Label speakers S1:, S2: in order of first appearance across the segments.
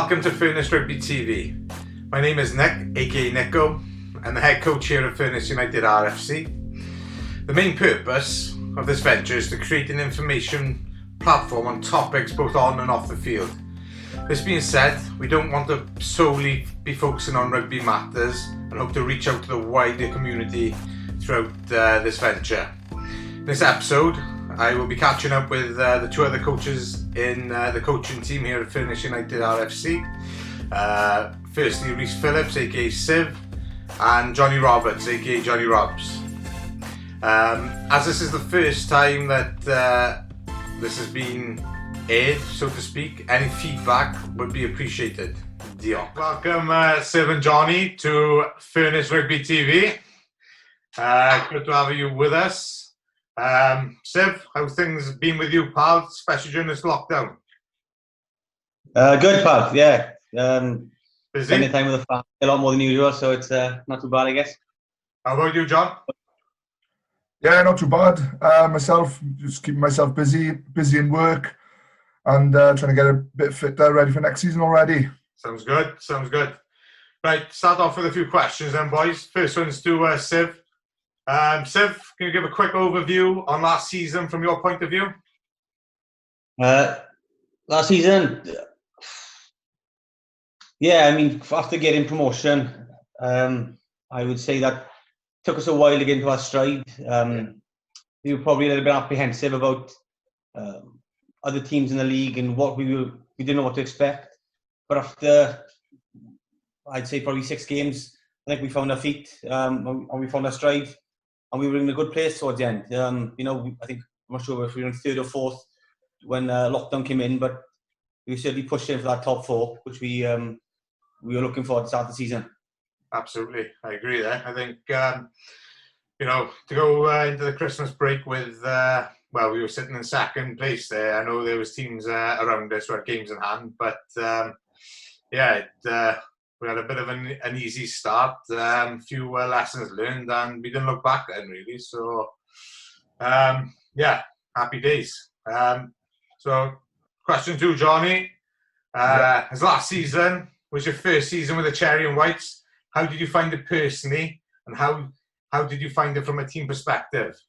S1: Welcome to Furness Rugby TV. My name is Nick, aka Nico. I'm the head coach here at Furness United RFC. The main purpose of this venture is to create an information platform on topics both on and off the field. This being said, we don't want to solely be focusing on rugby matters and hope to reach out to the wider community throughout this venture. In this episode, I will be catching up with the two other coaches in the coaching team here at Furness United RFC. Firstly, Rhys Phillips, aka Siv, and Johnny Roberts, aka Johnny Robs. As this is the first time that this has been aired, so to speak, any feedback would be appreciated. Diolch. Welcome, Siv and Johnny, to Furness Rugby TV. Good to have you with us. Siv, how's things been with you, pal, especially during this lockdown?
S2: Good, pal. Yeah.
S1: Busy?
S2: Spending time with the family a lot more than usual, so it's not too bad, I guess.
S1: How about you, John?
S3: Yeah, not too bad. Myself, just keeping myself busy in work, and trying to get a bit fitter, ready for next season already.
S1: Sounds good. Right, start off with a few questions then, boys. First one's to Siv. Siv, can you give a quick overview on last season from your point of view?
S2: Last season, yeah, I mean, after getting promotion, I would say that took us a while to get into our stride. We were probably a little bit apprehensive about other teams in the league and what we didn't know what to expect. But after, I'd say probably 6 games, I think we found our feet and we found our stride, and we were in a good place towards the end. I think, I'm not sure if we were in 3rd or 4th when lockdown came in, but we certainly pushed in for that top 4, which we were looking for at the start of the season.
S1: Absolutely, I agree there. I think, to go into the Christmas break with, we were sitting in 2nd place there. I know there was teams around us who had games in hand, but we had a bit of an easy start, few lessons learned, and we didn't look back then really. So, happy days. So, question 2, Johnny. As last season was your first season with the Cherry and Whites, how did you find it personally, and how did you find it from a team perspective?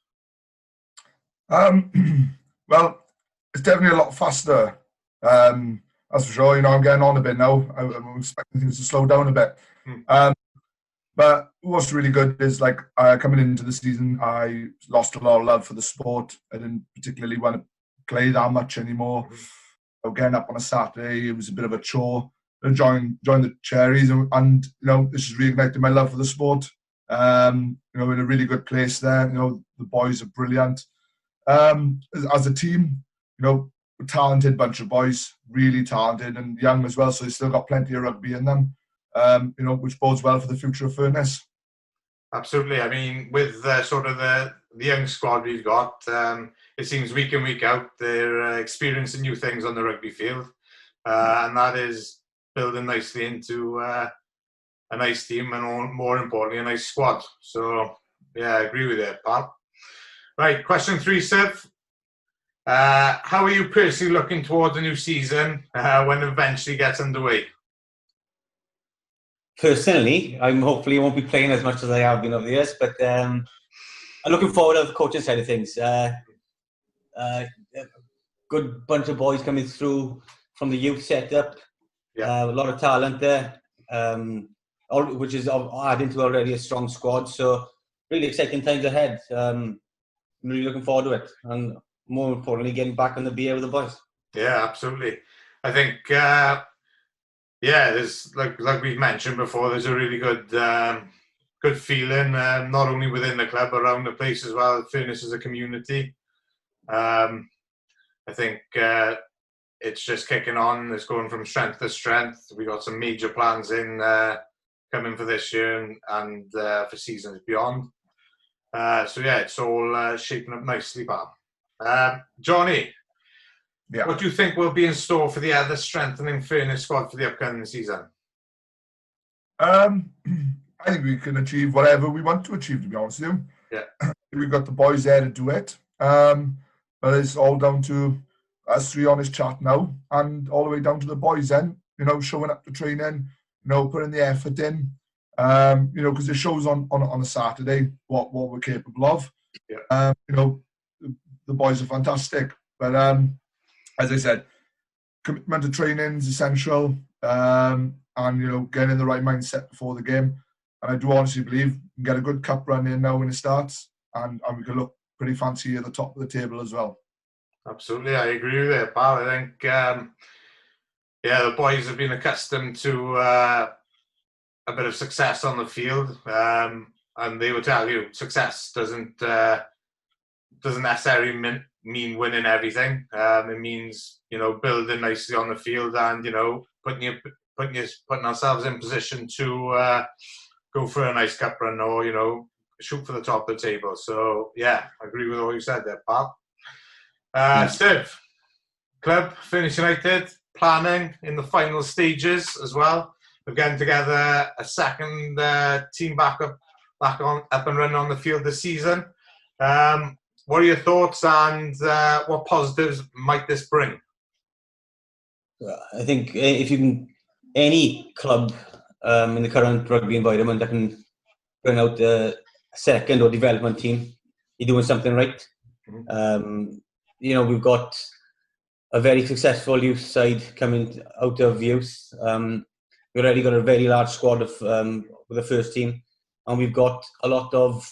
S3: Well, it's definitely a lot faster. That's for sure. I'm getting on a bit now. I'm expecting things to slow down a bit. But what's really good is, coming into the season, I lost a lot of love for the sport. I didn't particularly want to play that much anymore. Getting up on a Saturday, it was a bit of a chore. I joined the Cherries, and this has reignited my love for the sport. In a really good place there. The boys are brilliant. As a team, a talented bunch of boys, really talented and young as well, so they've still got plenty of rugby in them, which bodes well for the future of Furness.
S1: Absolutely. I mean, with the young squad we've got, it seems week in, week out, they're experiencing new things on the rugby field, and that is building nicely into a nice team and, more importantly, a nice squad. So, yeah, I agree with you, pal. Right, question 3, Siv. How are you personally looking towards the new season when it eventually gets underway?
S2: Personally, hopefully won't be playing as much as I have been over the years, but I'm looking forward to the coaching side of things. Good bunch of boys coming through from the youth setup. A lot of talent there, which is adding to already a strong squad. So really exciting times ahead. I'm really looking forward to it, and more importantly, getting back on the beer with the boys.
S1: Yeah, absolutely. I think, there's like we've mentioned before, there's a really good feeling, not only within the club, around the place as well. Furness as a community. I think it's just kicking on. It's going from strength to strength. We got some major plans coming for this year and for seasons beyond. It's all shaping up nicely, pal. Johnny, what do you think will be in store for the other strengthening Furness squad for the upcoming season?
S3: I think we can achieve whatever we want to achieve, to be honest with you.
S1: Yeah.
S3: We've got the boys there to do it. But it's all down to us 3 on this chat now, and all the way down to the boys then. showing up to training, putting the effort in, because it shows on a Saturday what we're capable of.
S1: Yeah.
S3: The boys are fantastic, but as I said, commitment to training is essential, and getting in the right mindset before the game. And I do honestly believe we can get a good cup run in now when it starts, and we can look pretty fancy at the top of the table as well.
S1: Absolutely, I agree with it, pal. I think, the boys have been accustomed to a bit of success on the field, and they will tell you success doesn't necessarily mean winning everything. It means building nicely on the field and putting ourselves in position to go for a nice cup run or shoot for the top of the table. So yeah, I agree with all you said there, pal. Steve, club Finish United planning in the final stages as well. We're getting together a second team back up and running on the field this season. What are your thoughts, and what positives might this bring?
S2: I think if you can, any club in the current rugby environment that can bring out a second or development team, you're doing something right. We've got a very successful youth side coming out of youth. We've already got a very large squad of with the first team, and we've got a lot of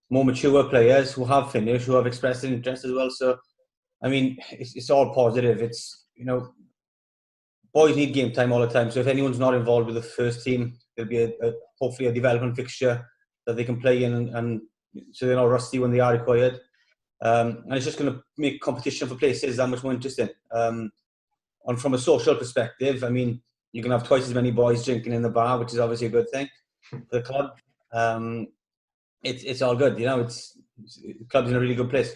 S2: more mature players who have finished, who have expressed an interest as well. So, I mean, it's all positive. It's, boys need game time all the time. So if anyone's not involved with the first team, there'll be hopefully a development fixture that they can play in, and so they're not rusty when they are required. And it's just going to make competition for places that much more interesting. And from a social perspective, I mean, you can have twice as many boys drinking in the bar, which is obviously a good thing for the club. It's all good, the club's in a really good place.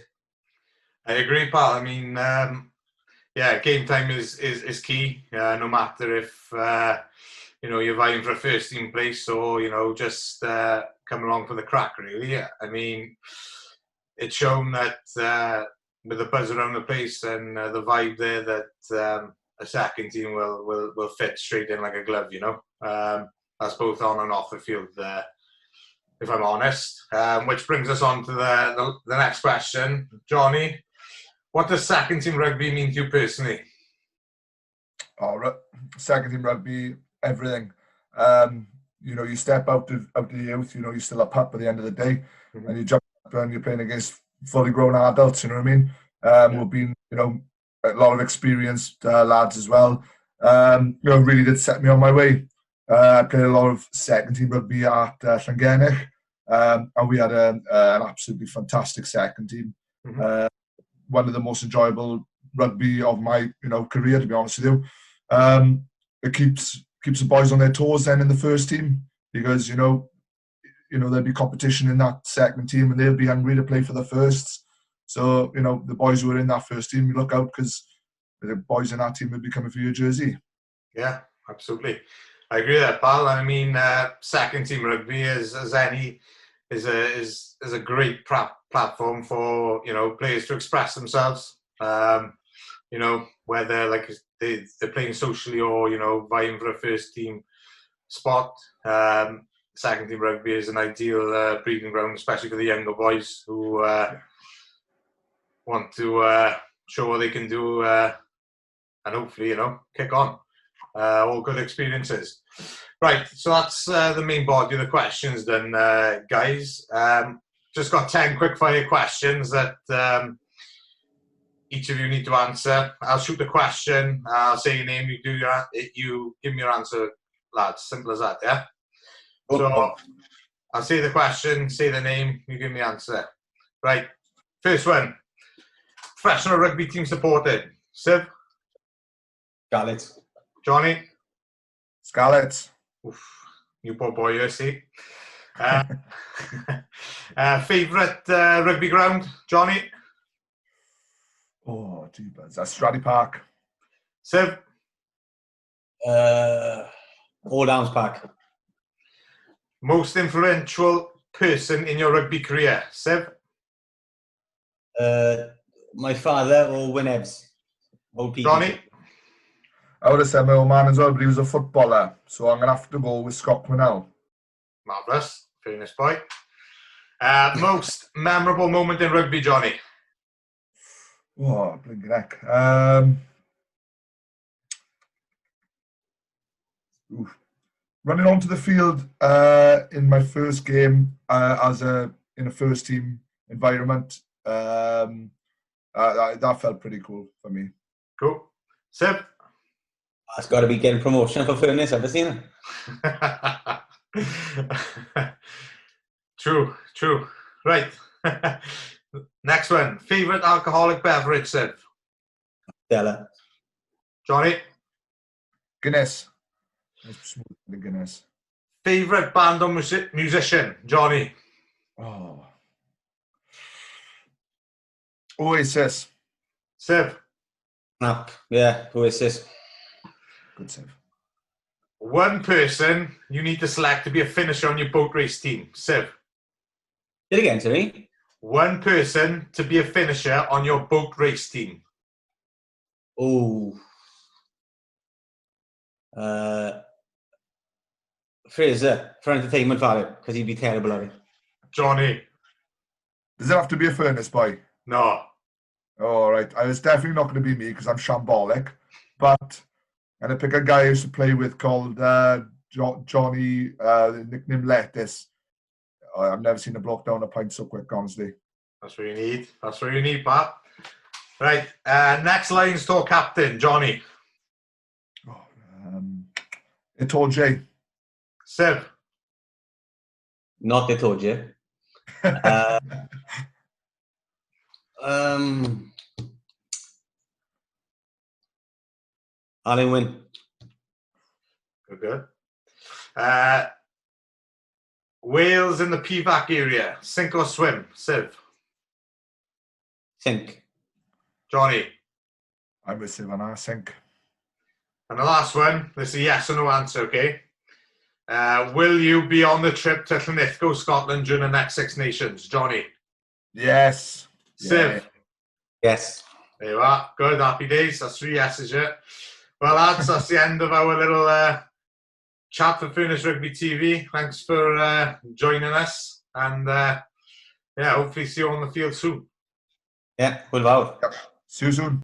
S1: I agree, pal. I mean, game time is key. No matter if you're vying for a first team place or just come along for the crack. Really, I mean, it's shown that with the buzz around the place and the vibe there, that a second team will fit straight in like a glove. That's both on and off the field. If I'm honest, which brings us on to the next question, Johnny. What does second team rugby mean to you personally?
S3: Second team rugby, everything. You step out of the youth. You're still a pup at the end of the day, and you jump up and you're playing against fully grown adults. You know what I mean? We've been, a lot of experienced lads as well. Really did set me on my way. I played a lot of second team rugby at Llangennech, and we had an absolutely fantastic second team. One of the most enjoyable rugby of my career, to be honest with you. It keeps the boys on their toes then in the first team, because there'll be competition in that second team and they'll be hungry to play for the firsts. So the boys who are in that first team, you look out, because the boys in that team will be coming for your jersey.
S1: Yeah, absolutely. I agree with that, pal. I mean, second team rugby is a great platform for players to express themselves. Whether like they're playing socially or vying for a first team spot. Second team rugby is an ideal breeding ground, especially for the younger boys who want to show what they can do and hopefully kick on. All good experiences. Right, so that's the main body of the questions then, guys. Just got 10 quick fire questions that each of you need to answer. I'll shoot the question, I'll say your name, you give me your answer, lads. Simple as that, yeah? So I'll say the question, say the name, you give me the answer. Right, first one. Professional rugby team supported. Siv?
S2: Scarlets.
S1: Johnny?
S3: Scarlets.
S1: Oof, you poor boy, you see. Favourite rugby ground, Johnny?
S3: Oh, jeepers. That's Straddy Park.
S1: Siv?
S2: All Downs Park.
S1: Most influential person in your rugby career, Siv?
S2: My father or Wynebs. Old Pete.
S1: Johnny?
S3: I would have said my old man as well, but he was a footballer. So I'm going to have to go with Scott Quinnell.
S1: Marvellous. Fairness boy. Most memorable moment in rugby, Johnny?
S3: Oh, blinking heck. Running onto the field in my first game in a first team environment, that felt pretty cool for me.
S1: Cool. Seb?
S2: It's got to be getting promotion for fairness, ever seen it?
S1: True. Right. Next one. Favourite alcoholic beverage, Seb?
S2: Stella.
S1: Johnny?
S3: Guinness. Smooth the Guinness.
S1: Favourite band or musician, Johnny?
S3: Oh. Oasis.
S1: Seb?
S2: Snap. Yeah, Oasis.
S3: Good save.
S1: One person you need to select to be a finisher on your boat race team. Seb?
S2: Did it again, Timmy?
S1: One person to be a finisher on your boat race team.
S2: Oh. Fraser, for entertainment value, because he'd be terrible at it.
S1: Johnny?
S3: Does it have to be a furnace boy?
S1: No.
S3: All right. I was definitely not going to be me because I'm shambolic. But I'm going to pick a guy I used to play with called Johnny, nickname Lettuce. I've never seen a bloke down a pint so quick, honestly.
S1: That's what you need, Pat. Right. Next line's to captain, Johnny.
S3: It told Jay.
S1: Seb?
S2: Not they told you. Alan Wynn.
S1: Good. Wales in the PVAC area, sink or swim? Siv?
S2: Sink.
S3: I'm
S1: Johnny?
S3: with Siv and I sink.
S1: And the last one, this is a yes or no answer, okay? Will you be on the trip to Llanithgo, Scotland during the next Six Nations? Johnny?
S3: Yes.
S1: Siv?
S3: Yeah.
S2: Yes.
S1: There you are. Good, happy days. That's 3 yeses, yeah. Well, lads, that's the end of our little chat for Furnace Rugby TV. Thanks for joining us. And hopefully see you on the field soon.
S2: Yeah, well, wow.
S3: Yep. See you soon.